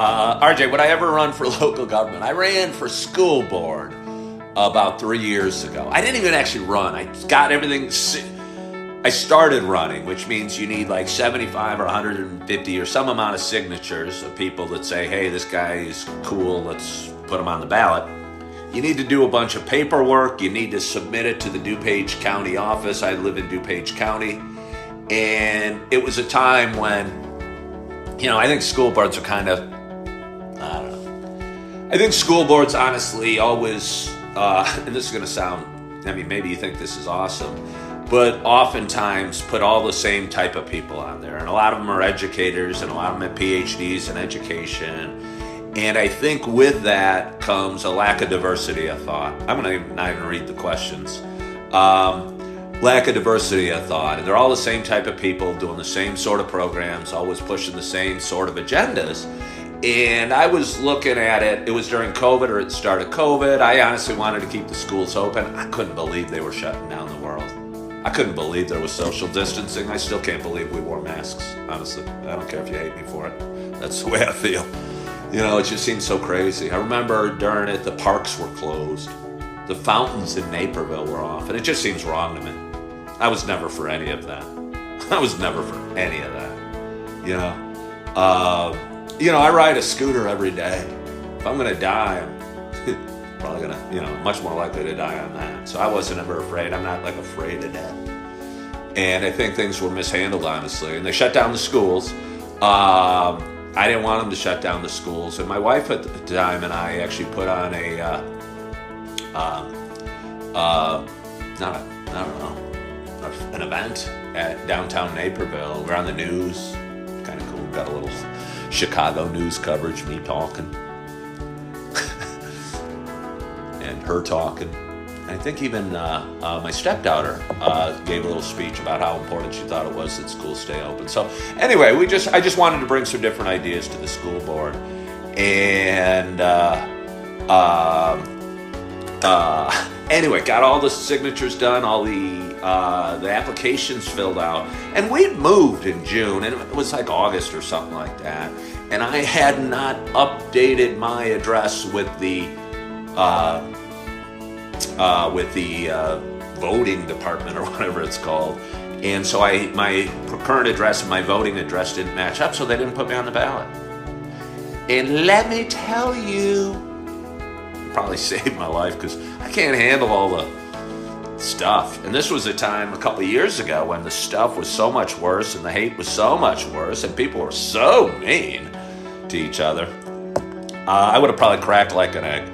RJ, would I ever run for local government? I ran for school board about 3 years ago. I didn't even actually run. I got everything. I started running, which means you need like 75 or 150 or some amount of signatures of people that say, hey, this guy is cool, let's put him on the ballot. You need to do a bunch of paperwork. You need to submit it to the DuPage County office. I live in DuPage County. And it was a time when, I think school boards are kind of, I don't know. I think school boards honestly always, and this is going to sound, maybe you think this is awesome, but oftentimes put all the same type of people on there. And a lot of them are educators and a lot of them have PhDs in education. And I think with that comes a lack of diversity of thought. I'm going to not even read the questions. Lack of diversity of thought. And they're all the same type of people doing the same sort of programs, always pushing the same sort of agendas. And I was looking at it. It was during COVID or at the start of COVID. I honestly wanted to keep the schools open. I couldn't believe they were shutting down the world. I couldn't believe there was social distancing. I still can't believe we wore masks, honestly. I don't care if you hate me for it. That's the way I feel. It just seems so crazy. I remember during it, the parks were closed. The fountains in Naperville were off. And it just seems wrong to me. I was never for any of that. I was never for any of that. I ride a scooter every day. If I'm going to die, I'm probably going to, much more likely to die on that. So I wasn't ever afraid. I'm not afraid of death. And I think things were mishandled, honestly. And they shut down the schools. I didn't want them to shut down the schools. And my wife at the time and I actually put on an event at downtown Naperville. We're on the news. Kind of cool. Got a little Chicago news coverage, me talking. And her talking. I think even my stepdaughter gave a little speech about how important she thought it was that schools stay open. So anyway, I just wanted to bring some different ideas to the school board, and anyway, got all the signatures done, all the applications filled out, and we moved in June, and it was like August or something like that, and I had not updated my address with the voting department or whatever it's called. And so my current address and my voting address didn't match up, so they didn't put me on the ballot. And let me tell you, it probably saved my life because I can't handle all the stuff. And this was a time a couple of years ago when the stuff was so much worse and the hate was so much worse and people were so mean to each other. I would have probably cracked like an egg.